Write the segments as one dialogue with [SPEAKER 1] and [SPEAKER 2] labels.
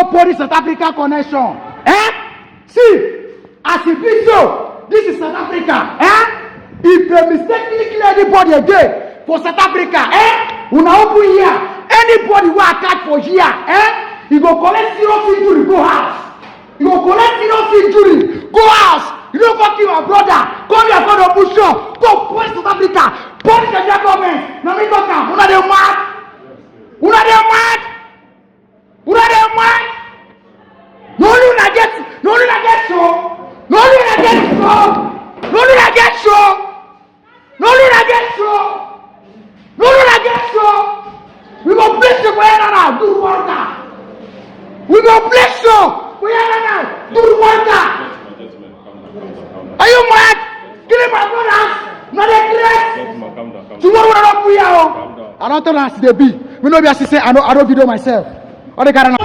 [SPEAKER 1] Nobody South Africa connection. See, as it is so, this is South Africa. If they mistakenly kill anybody again for South Africa, una open here. Anybody who attack for here, he go collect serious injury, go house. You go collect serious injury, go house. You don't go kill my brother. Come here for the push up. Go point South Africa. Point the government. Now me talk am. Una dey mad. Una dey mad. Una dey mad. No una get show. No una get show. No una get show. No una get show. No una get show. We go bless you for now. Do worker. We go bless you for now. Do worker. Are you mad? Killing my brothers? Not a threat. Tomorrow we're not free out. I don't tell us they be. We know be as say I don't video myself. All the carry.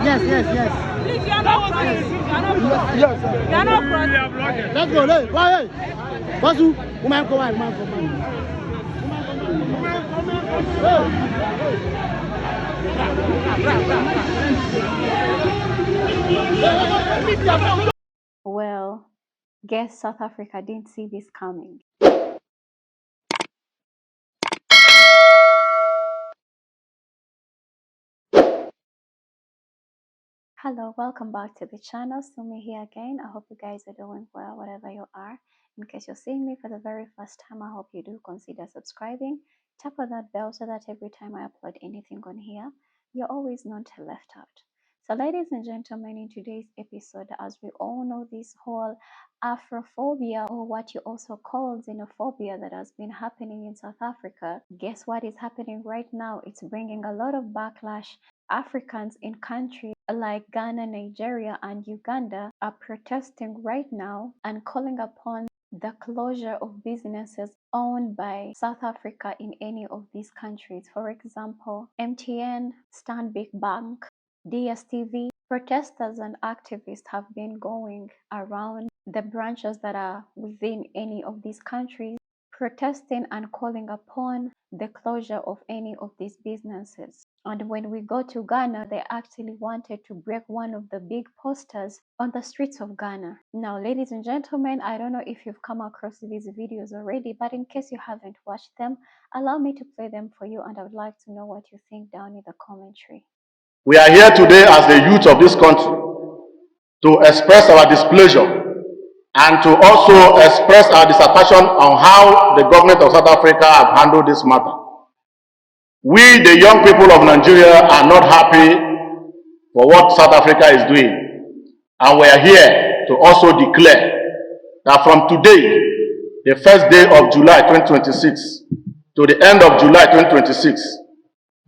[SPEAKER 1] Yes.
[SPEAKER 2] Please, you are not crossing. You are not crossing.
[SPEAKER 1] Let's go. Hey. Basu, woman come.
[SPEAKER 3] Well, guess South Africa didn't see this coming. Hello, welcome back to the channel. Sumi here again. I hope you guys are doing well wherever you are. In case you're seeing me for the very first time, I hope you do consider subscribing. Tap on that bell so that every time I upload anything on here, you're always not left out. So ladies and gentlemen, in today's episode, as we all know, this whole Afrophobia, or what you also call xenophobia, that has been happening in South Africa, guess what is happening right now? It's bringing a lot of backlash. Africans in countries like Ghana, Nigeria, and Uganda are protesting right now and calling upon the closure of businesses owned by South Africa in any of these countries. For example, MTN, Stanbic Bank, DSTV. Protesters and activists have been going around the branches that are within any of these countries, protesting and calling upon the closure of any of these businesses. And when we go to Ghana, they actually wanted to break one of the big posters on the streets of Ghana. Now, ladies and gentlemen, I don't know if you've come across these videos already, but in case you haven't watched them, allow me to play them for you, and I would like to know what you think down in the commentary.
[SPEAKER 4] We are here today as the youth of this country to express our displeasure and to also express our dissatisfaction on how the government of South Africa have handled this matter. We, the young people of Nigeria, are not happy for what South Africa is doing. And we are here to also declare that from today, the first day of July 2026 to the end of July 2026,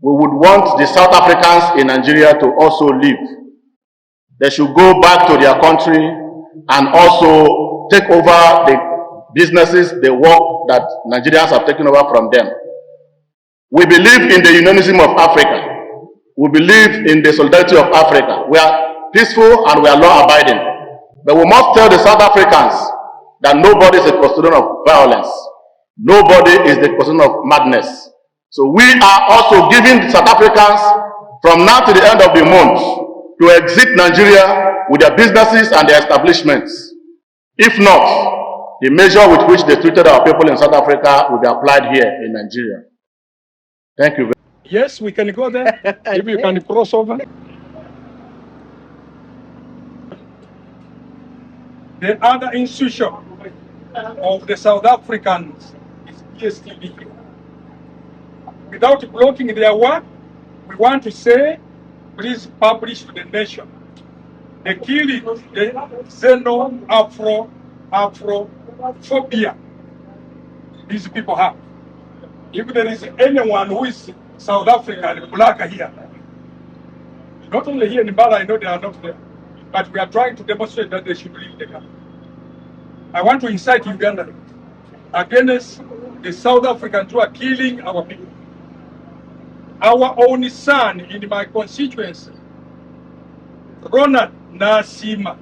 [SPEAKER 4] we would want the South Africans in Nigeria to also leave. They should go back to their country and also take over the businesses, the work that Nigerians have taken over from them. We believe in the unionism of Africa. We believe in the solidarity of Africa. We are peaceful and we are law-abiding. But we must tell the South Africans that nobody is a custodian of violence. Nobody is the custodian of madness. So we are also giving the South Africans from now to the end of the month to exit Nigeria with their businesses and their establishments. If not, the measure with which they treated our people in South Africa will be applied here in Nigeria. Thank you.
[SPEAKER 5] Yes, we can go there. If you can cross over. The other institution of the South Africans is DSTV. Without blocking their work, we want to say, please publish to the nation the killing, the Afrophobia these people have. If there is anyone who is South African, black here, not only here in Bala, I know they are not there, but we are trying to demonstrate that they should leave the country. I want to incite Uganda against the South Africans who are killing our people. Our only son in my constituency, Ronald Nasima,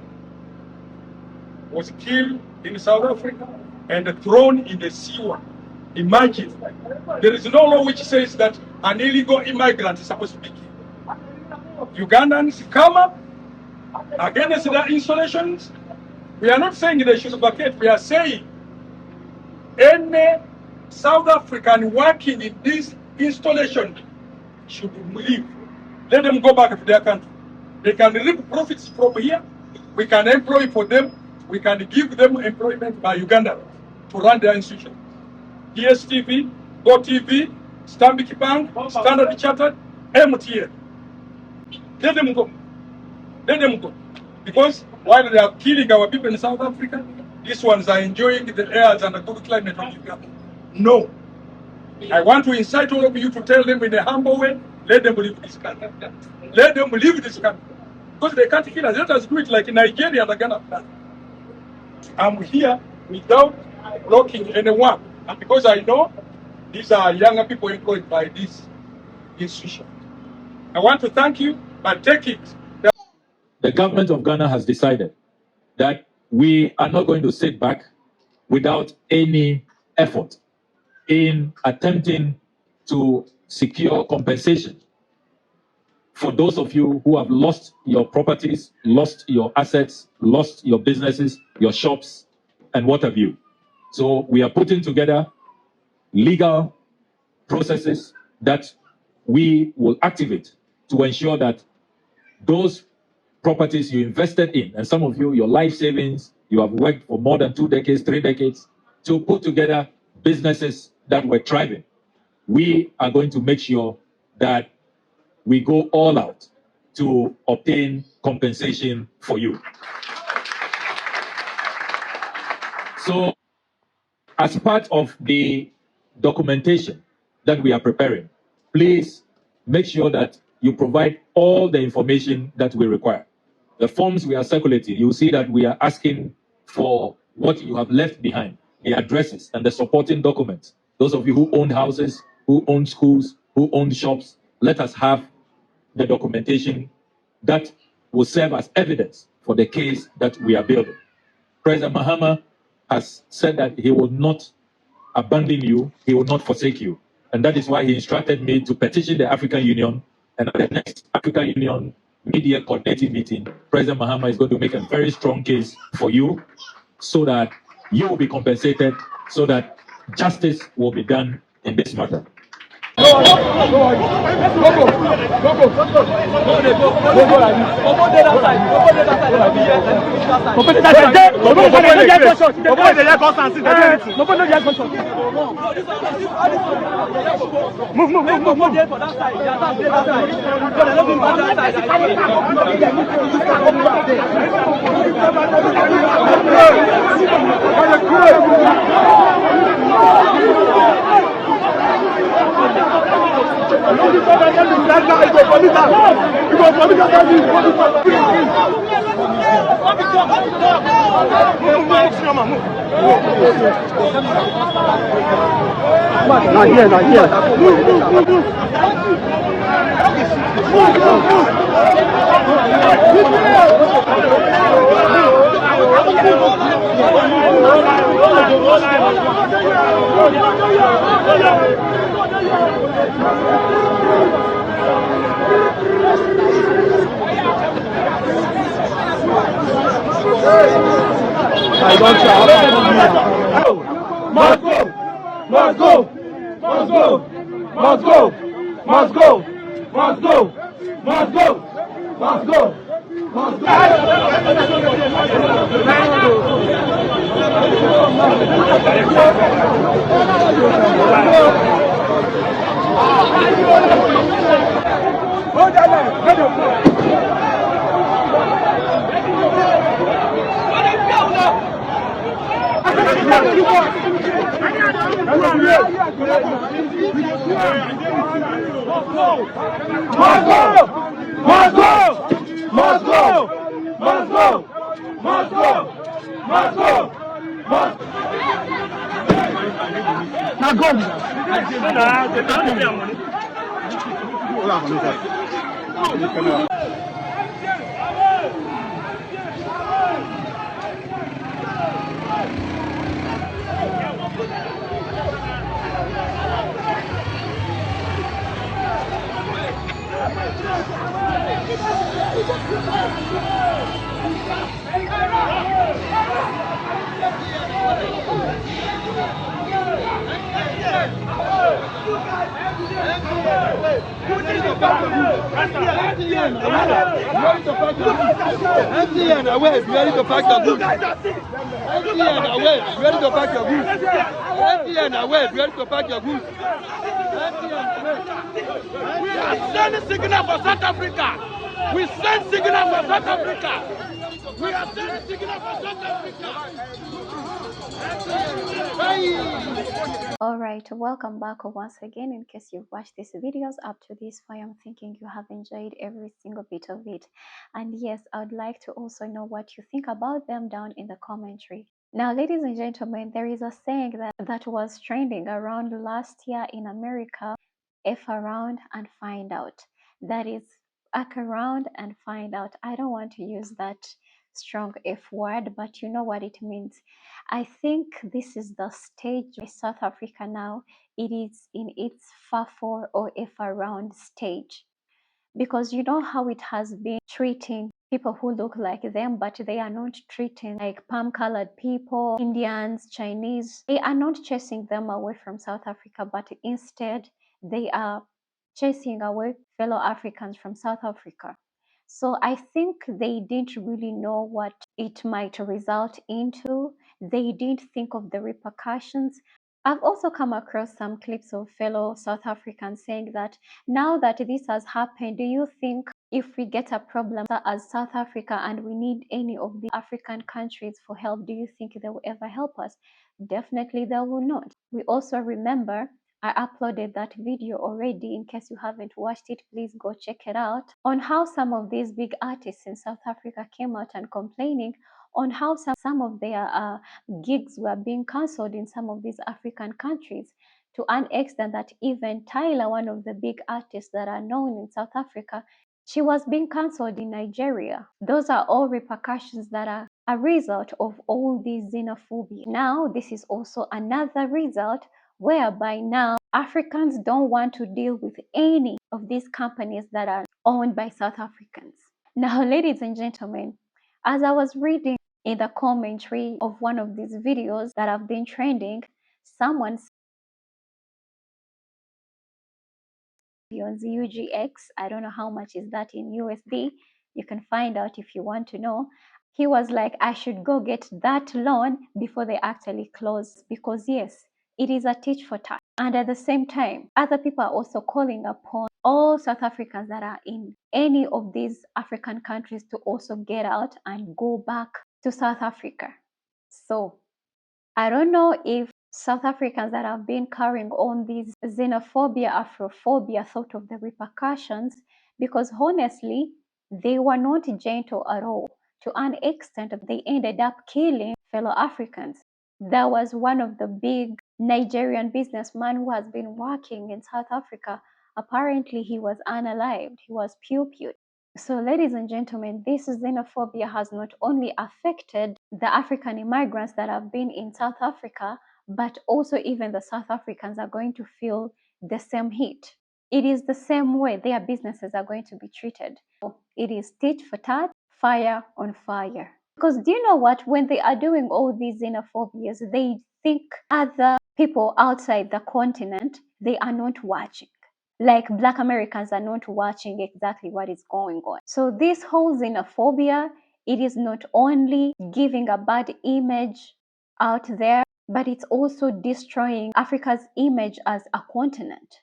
[SPEAKER 5] was killed in South Africa and thrown in the sewer. Imagine, there is no law which says that an illegal immigrant is supposed to be killed. Ugandans come up against their installations. We are not saying they should vacate. We are saying any South African working in this installation should leave. Let them go back to their country. They can reap profits from here. We can employ for them. We can give them employment by Uganda to run their institution. DSTV, GoTV, Stanbic Bank, Standard Chartered, MTN. Let them go. Let them go. Because while they are killing our people in South Africa, these ones are enjoying the airs and the good climate of Uganda. No. I want to incite all of you to tell them in a humble way, let them leave this country. Let them leave this country. Because they can't kill us. Let us do it like in Nigeria and Ghana. I'm here without blocking anyone. And because I know these are younger people employed by this institution. I want to thank you, but take it.
[SPEAKER 6] The government of Ghana has decided that we are not going to sit back without any effort in attempting to secure compensation for those of you who have lost your properties, lost your assets, lost your businesses, your shops, and what have you. So we are putting together legal processes that we will activate to ensure that those properties you invested in, and some of you, your life savings, you have worked for more than 2 decades, 3 decades, to put together businesses that were thriving. We are going to make sure that we go all out to obtain compensation for you. So, as part of the documentation that we are preparing, please make sure that you provide all the information that we require. The forms we are circulating, you'll see that we are asking for what you have left behind, the addresses and the supporting documents. Those of you who own houses, who own schools, who own shops, let us have the documentation that will serve as evidence for the case that we are building. President Mahama has said that he will not abandon you, he will not forsake you. And that is why he instructed me to petition the African Union, and at the next African Union media coordinating meeting, President Mahama is going to make a very strong case for you so that you will be compensated, so that justice will be done in this matter.
[SPEAKER 1] Not here, not here. I don't shout. Must go! Must go! Must go! Must go! Must go! Must go! Must go! Must go! Must Now go.
[SPEAKER 7] MTN away, ready to pack your goods. MTN away, ready to pack your goods. MTN away, ready to pack your goods.
[SPEAKER 1] We are sending signal for South Africa. We send signal for South Africa. We are sending signal for South Africa.
[SPEAKER 3] Alright, welcome back once again. In case you've watched these videos up to this point, I'm thinking you have enjoyed every single bit of it. And yes, I would like to also know what you think about them down in the commentary. Now, ladies and gentlemen, there is a saying that was trending around last year in America: F around and find out. That is, act around and find out. I don't want to use that strong F word, but you know what it means. I think this is the stage of South Africa now. It is in its FA4 or F around stage, because you know how it has been treating people who look like them, but they are not treating like palm colored people, Indians, Chinese. They are not chasing them away from South Africa, but instead they are chasing away fellow Africans from South Africa. So I think they didn't really know what it might result into. They didn't think of the repercussions. I've also come across some clips of fellow South Africans saying that now that this has happened, do you think if we get a problem as South Africa and we need any of the African countries for help, do you think they will ever help us? Definitely they will not. We also remember I uploaded that video already. In case you haven't watched it, please go check it out, on how some of these big artists in South Africa came out and complaining on how some of their gigs were being cancelled in some of these African countries, to an extent that even Tyler, one of the big artists that are known in South Africa, she was being cancelled in Nigeria. Those are all repercussions that are a result of all these xenophobia. Now, this is also another result whereby now Africans don't want to deal with any of these companies that are owned by South Africans. Now, ladies and gentlemen, as I was reading in the commentary of one of these videos that have been trending, someone on UGX, I don't know how much is that in USD, you can find out if you want to know. He was like, I should go get that loan before they actually close, because yes, it is a teach for tat. And at the same time, other people are also calling upon all South Africans that are in any of these African countries to also get out and go back to South Africa. So I don't know if South Africans that have been carrying on this xenophobia, Afrophobia thought of the repercussions, because honestly, they were not gentle at all. To an extent, they ended up killing fellow Africans. There was one of the big Nigerian businessmen who has been working in South Africa. Apparently, he was unalived. He was pew-pewed. So, ladies and gentlemen, this xenophobia has not only affected the African immigrants that have been in South Africa, but also even the South Africans are going to feel the same heat. It is the same way their businesses are going to be treated. It is tit for tat, fire on fire. Because do you know what? When they are doing all these xenophobias, they think other people outside the continent, they are not watching. Like Black Americans are not watching exactly what is going on. So this whole xenophobia, it is not only giving a bad image out there, but it's also destroying Africa's image as a continent.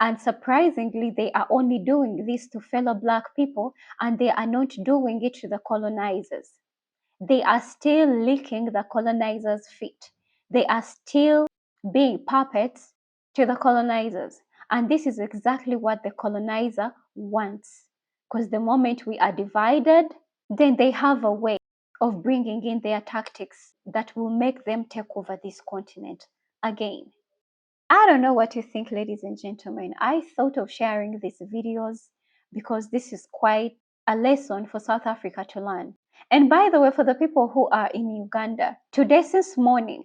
[SPEAKER 3] And surprisingly, they are only doing this to fellow Black people, and they are not doing it to the colonizers. They are still licking the colonizers' feet. They are still being puppets to the colonizers. And this is exactly what the colonizer wants. Because the moment we are divided, then they have a way of bringing in their tactics. that will make them take over this continent again. I don't know what you think, ladies and gentlemen. I thought of sharing these videos because this is quite a lesson for South Africa to learn. And by the way, for the people who are in Uganda, today since morning,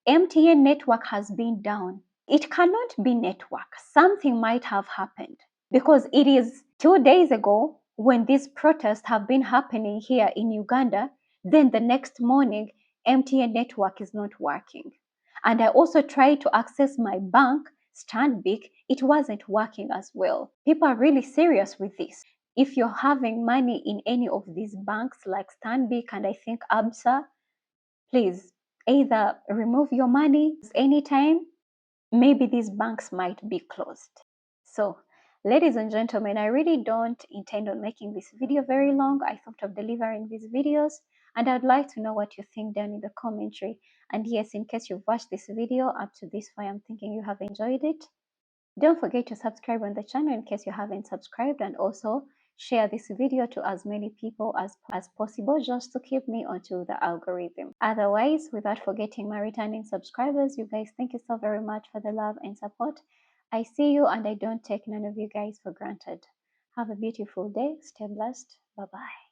[SPEAKER 3] MTN network has been down. It cannot be network. Something might have happened because it is 2 days ago when these protests have been happening here in Uganda, then the next morning, MTN network is not working. And I also tried to access my bank, Stanbic, it wasn't working as well. People are really serious with this. If you're having money in any of these banks like Stanbic and I think ABSA, please either remove your money anytime, maybe these banks might be closed. So, ladies and gentlemen, I really don't intend on making this video very long. I thought of delivering these videos and I'd like to know what you think down in the commentary. And yes, in case you've watched this video up to this point, I'm thinking you have enjoyed it. Don't forget to subscribe on the channel in case you haven't subscribed, and also share this video to as many people as possible just to keep me onto the algorithm. Otherwise, without forgetting my returning subscribers, you guys, thank you so very much for the love and support. I see you and I don't take none of you guys for granted. Have a beautiful day. Stay blessed. Bye-bye.